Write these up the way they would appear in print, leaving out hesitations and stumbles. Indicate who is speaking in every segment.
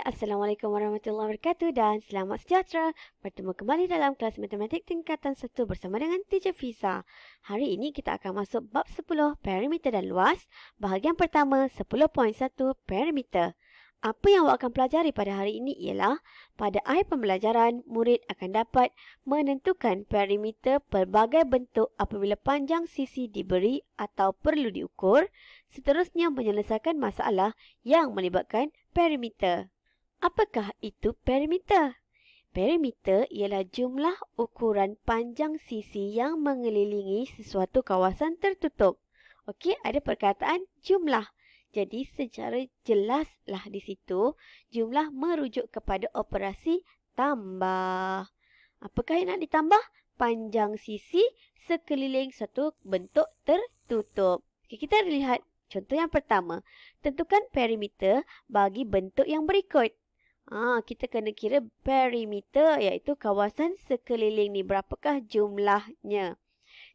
Speaker 1: Assalamualaikum warahmatullahi wabarakatuh dan selamat sejahtera. Bertemu kembali dalam kelas matematik tingkatan 1 bersama dengan Teacher Fiza. Hari ini kita akan masuk bab 10 perimeter dan luas. Bahagian pertama 10.1 perimeter. Apa yang awak akan pelajari pada hari ini ialah pada akhir pembelajaran, murid akan dapat menentukan perimeter pelbagai bentuk apabila panjang sisi diberi atau perlu diukur. Seterusnya menyelesaikan masalah yang melibatkan perimeter. Apakah itu perimeter? Perimeter ialah jumlah ukuran panjang sisi yang mengelilingi sesuatu kawasan tertutup. Okey, ada perkataan jumlah. Jadi secara jelaslah di situ, jumlah merujuk kepada operasi tambah. Apakah yang nak ditambah? Panjang sisi sekeliling suatu bentuk tertutup. Okey, kita lihat contoh yang pertama. Tentukan perimeter bagi bentuk yang berikut. Kita kena kira perimeter iaitu kawasan sekeliling ni. Berapakah jumlahnya?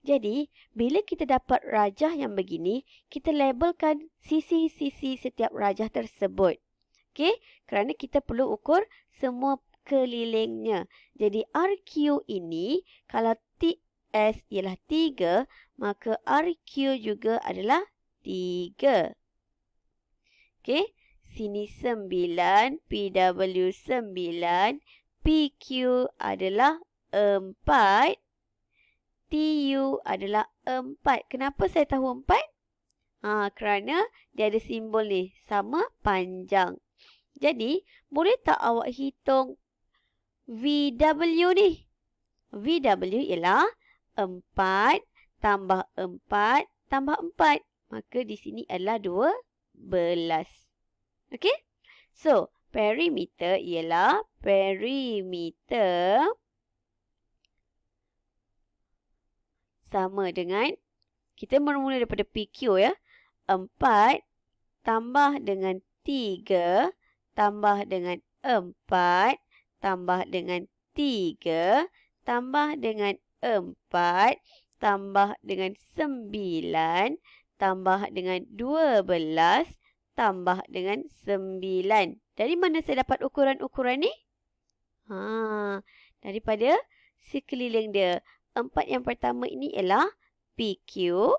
Speaker 1: Jadi, bila kita dapat rajah yang begini, kita labelkan sisi-sisi setiap rajah tersebut. Okey, kerana kita perlu ukur semua kelilingnya. Jadi, RQ ini, kalau TS ialah 3, maka RQ juga adalah 3. Okey, sini 9, PW 9, PQ adalah 4, TU adalah 4. Kenapa saya tahu 4? Kerana dia ada simbol ni, sama panjang. Jadi, boleh tak awak hitung VW ni? VW ialah 4 tambah 4 tambah 4. Maka di sini adalah 12. Okey? So, perimeter ialah perimeter sama dengan, kita bermula daripada PQ ya. 4 tambah dengan 3 tambah dengan 4 tambah dengan 3 tambah dengan 4 tambah dengan 9 tambah dengan 12 tambah dengan 9. Dari mana saya dapat ukuran-ukuran ni? Daripada sekeliling dia. 4 yang pertama ini ialah PQ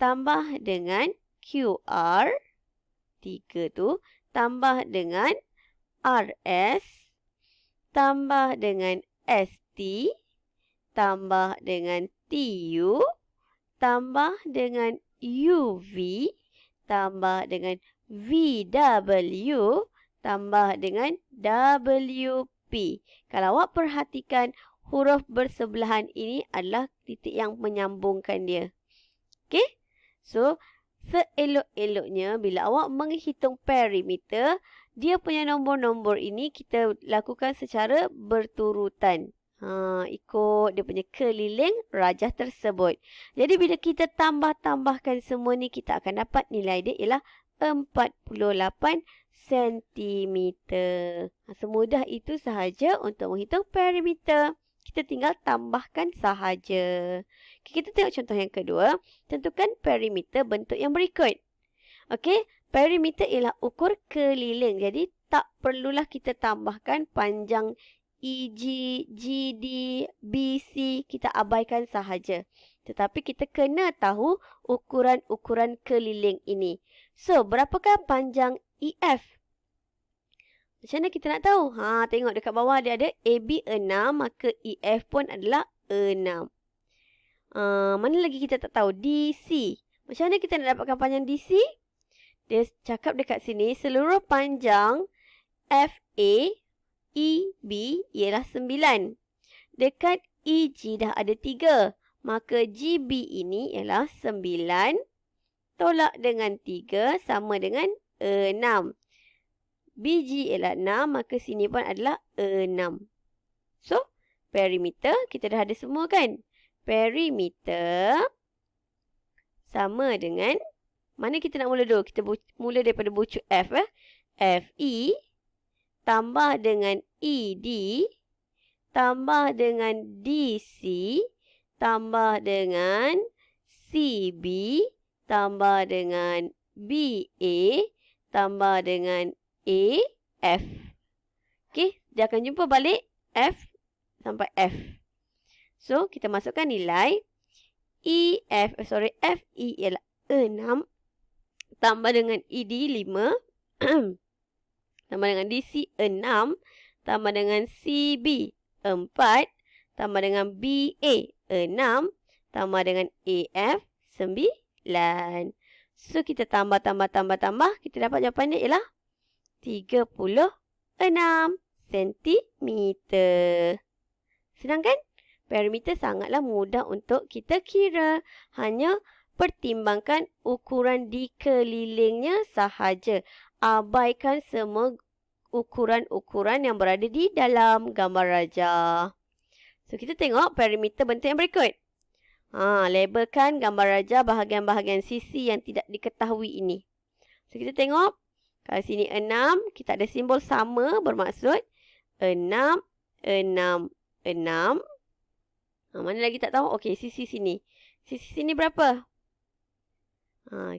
Speaker 1: tambah dengan QR. 3 tu tambah dengan RS tambah dengan ST tambah dengan TU tambah dengan UV tambah dengan VW tambah dengan WP. Kalau awak perhatikan, huruf bersebelahan ini adalah titik yang menyambungkan dia. Okey? So, seelok-eloknya bila awak menghitung perimeter, dia punya nombor-nombor ini kita lakukan secara berturutan. Ikut dia punya keliling rajah tersebut. Jadi bila kita tambah-tambahkan semua ni, kita akan dapat nilai dia ialah 48 cm. Semudah itu sahaja untuk menghitung perimeter. Kita tinggal tambahkan sahaja. Kita tengok contoh yang kedua. Tentukan perimeter bentuk yang berikut. Okey, perimeter ialah ukur keliling. Jadi tak perlulah kita tambahkan panjang EG, GD, BC, kita abaikan sahaja. Tetapi kita kena tahu ukuran-ukuran keliling ini. So, berapakah panjang EF? Macam mana kita nak tahu? Tengok dekat bawah dia ada AB 6, maka EF pun adalah 6. Mana lagi kita tak tahu? DC. Macam mana kita nak dapatkan panjang DC? Dia cakap dekat sini, seluruh panjang FA EB ialah 9. Dekat EG dah ada 3. Maka GB ini ialah 9. Tolak dengan 3 sama dengan 6. BG ialah 6. Maka sini pun adalah 6. So, perimeter kita dah ada semua kan? Perimeter sama dengan, mana kita nak mula dulu? Kita mula daripada bucu F. FE tambah dengan ED, tambah dengan DC, tambah dengan CB, tambah dengan BA, tambah dengan A, F. Okey, dia akan jumpa balik F sampai F. So, kita masukkan nilai FE ialah 6 tambah dengan ED 5 tambah dengan DC 6 tambah dengan CB 4 tambah dengan BA 6 tambah dengan AF 9. So, kita tambah. Kita dapat jawapannya ialah 36 sentimeter. Senang kan? Perimeter sangatlah mudah untuk kita kira. Hanya pertimbangkan ukuran di kelilingnya sahaja. Abaikan semua ukuran-ukuran yang berada di dalam gambar rajah. So, kita tengok perimeter bentuk yang berikut. Labelkan gambar rajah bahagian-bahagian sisi yang tidak diketahui ini. So, kita tengok. Kat sini 6. Kita ada simbol sama bermaksud 6, 6, 6. Mana lagi tak tahu? Okey, sisi sini. Sisi sini berapa?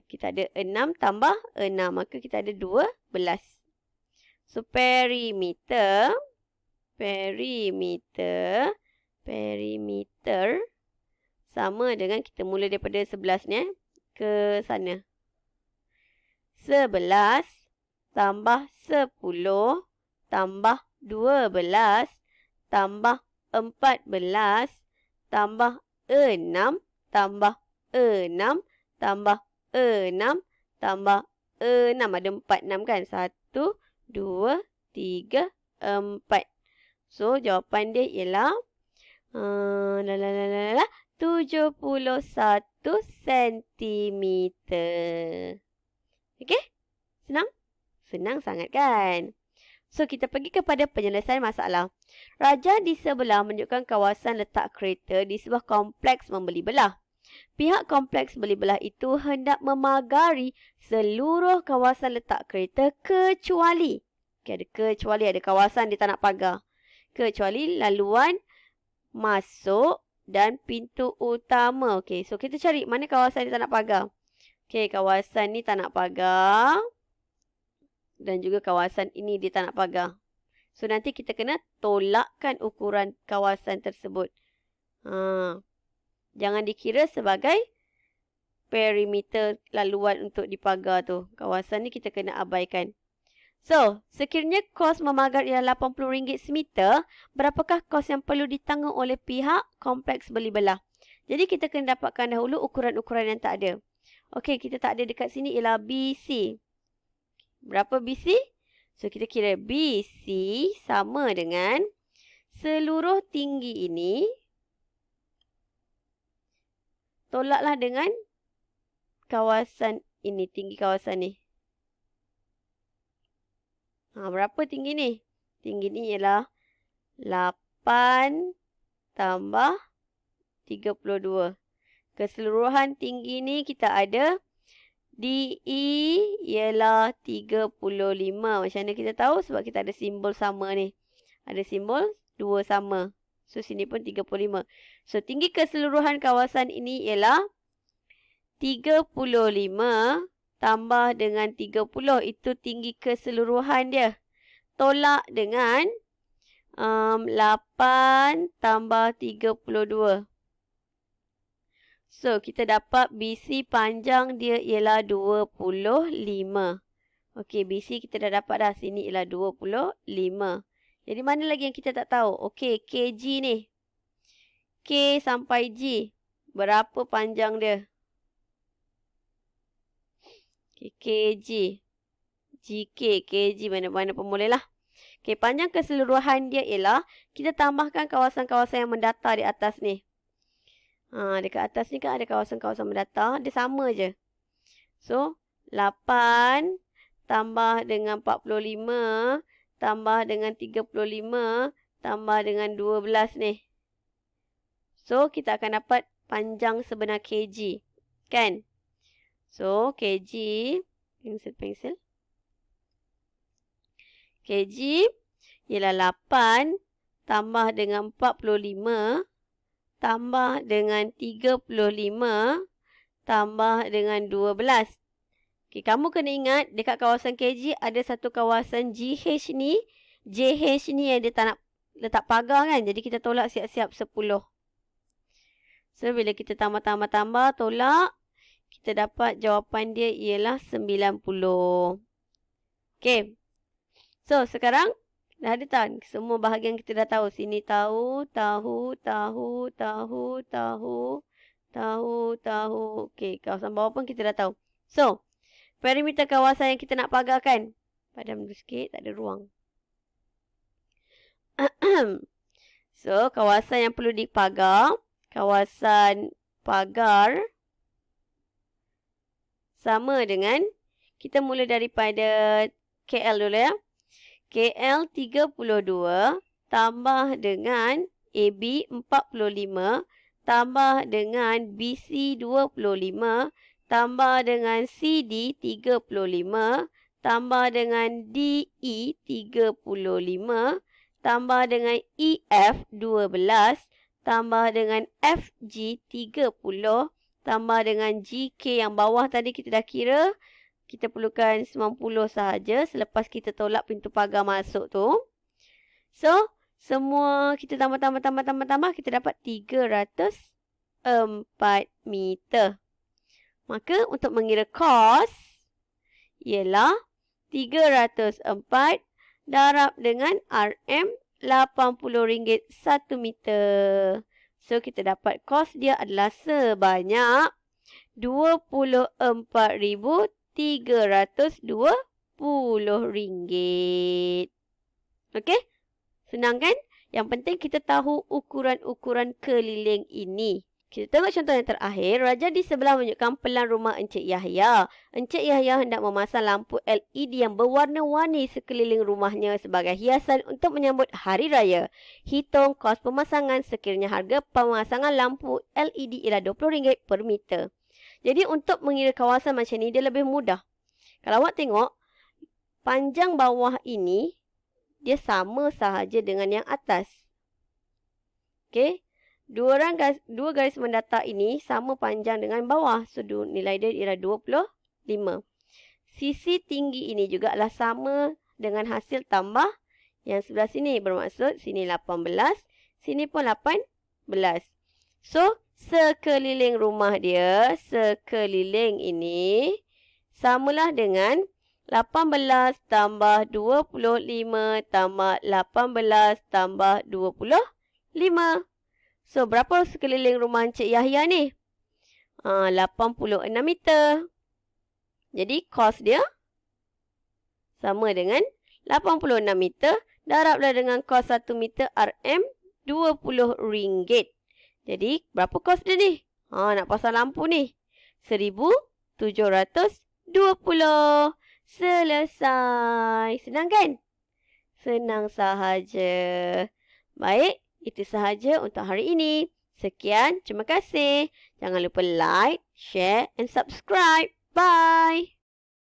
Speaker 1: Kita ada 6 tambah 6. Maka kita ada 12. So, perimeter sama dengan kita mula daripada 11 ni ke sana. 11 tambah 10 tambah 12 tambah 14 tambah 6 tambah 6 tambah 6 tambah 6. Ada 4, 6 kan? 1, 2, 3, 4. So, jawapan dia ialah 71 sentimeter. Okey? Senang? Senang sangat kan? So, kita pergi kepada penyelesaian masalah. Rajah di sebelah menunjukkan kawasan letak kereta di sebuah kompleks membeli belah. Pihak kompleks beli belah itu hendak memagari seluruh kawasan letak kereta kecuali. Ada kawasan dia tak nak pagar. Kecuali laluan masuk dan pintu utama. Okey, so kita cari mana kawasan dia tak nak pagar. Okey, kawasan ni tak nak pagar. Dan juga kawasan ini dia tak nak pagar. So, nanti kita kena tolakkan ukuran kawasan tersebut. Jangan dikira sebagai perimeter laluan untuk dipagar tu. Kawasan ni kita kena abaikan. So, sekiranya kos memagar ialah RM80 semeter, berapakah kos yang perlu ditanggung oleh pihak kompleks beli belah? Jadi, kita kena dapatkan dahulu ukuran-ukuran yang tak ada. Okey, kita tak ada dekat sini ialah BC. Berapa BC? So, kita kira BC sama dengan seluruh tinggi ini tolaklah dengan kawasan ini, tinggi kawasan ni. Berapa tinggi ni? Tinggi ni ialah 8 tambah 32. Keseluruhan tinggi ni kita ada DE ialah 35. Macam mana kita tahu? Sebab kita ada simbol sama ni. Ada simbol 2 sama. So, sini pun 35. So, tinggi keseluruhan kawasan ini ialah 35 tambah dengan 30. Itu tinggi keseluruhan dia. Tolak dengan 8 tambah 32. So, kita dapat BC panjang dia ialah 25. Okey, BC kita dah dapat dah. Sini ialah 25. Jadi, mana lagi yang kita tak tahu? Okey, KG ni. K sampai G. Berapa panjang dia? Okay, KG. GK, KG, mana-mana pun boleh lah. Okay, panjang keseluruhan dia ialah kita tambahkan kawasan-kawasan yang mendatar di atas ni. Dekat atas ni kan ada kawasan-kawasan mendatar. Dia sama je. So, 8 tambah dengan 45 tambah dengan 35 tambah dengan 12 ni. So, kita akan dapat panjang sebenar KG. Kan? So, KG. Pensel. KG ialah 8 tambah dengan 45 tambah dengan 35 tambah dengan 12. Okay, kamu kena ingat dekat kawasan KG ada satu kawasan JH ni yang dia tak nak letak pagar kan. Jadi kita tolak siap-siap 10. So, bila kita tambah, tolak. Kita dapat jawapan dia ialah 90. Okay. So, sekarang dah ada tak? Semua bahagian kita dah tahu. Sini tahu. Okay, kawasan bawah pun kita dah tahu. So, perimeter kawasan yang kita nak pagarkan. Padam dulu sikit, tak ada ruang. So, kawasan yang perlu dipagar. Kawasan pagar. Sama dengan, kita mula daripada KL dulu ya. KL 32 tambah dengan AB 45 tambah dengan BC 25 tambah dengan CD 35 tambah dengan DE 35 tambah dengan EF 12 tambah dengan FG 30 tambah dengan GK yang bawah tadi kita dah kira. Kita perlukan 90 sahaja selepas kita tolak pintu pagar masuk tu. So, semua kita tambah. Kita dapat 304 meter. Maka, untuk mengira kos, ialah 304 darab dengan RM RM80 1 meter. So, kita dapat kos dia adalah sebanyak RM24,320. Okey? Senang kan? Yang penting kita tahu ukuran-ukuran keliling ini. Kita tengok contoh yang terakhir. Raja di sebelah menunjukkan pelan rumah Encik Yahya. Encik Yahya hendak memasang lampu LED yang berwarna-warni sekeliling rumahnya sebagai hiasan untuk menyambut Hari Raya. Hitung kos pemasangan sekiranya harga pemasangan lampu LED ialah RM20 per meter. Jadi untuk mengira kawasan macam ni dia lebih mudah. Kalau awak tengok, panjang bawah ini dia sama sahaja dengan yang atas. Okey? Dua garis mendatar ini sama panjang dengan bawah. So, nilai dia ialah 25. Sisi tinggi ini juga adalah sama dengan hasil tambah yang sebelah sini. Bermaksud sini 18, sini pun 18. So, sekeliling rumah dia, sekeliling ini samalah dengan 18 tambah 25 tambah 18 tambah 25. So, berapa sekeliling rumah Encik Yahya ni? 86 meter. Jadi, kos dia sama dengan 86 meter. Darablah dengan kos 1 meter RM20. Jadi, berapa kos dia ni? Nak pasang lampu ni. 1,720. Selesai. Senang kan? Senang sahaja. Baik. Itu sahaja untuk hari ini. Sekian, terima kasih. Jangan lupa like, share and subscribe. Bye.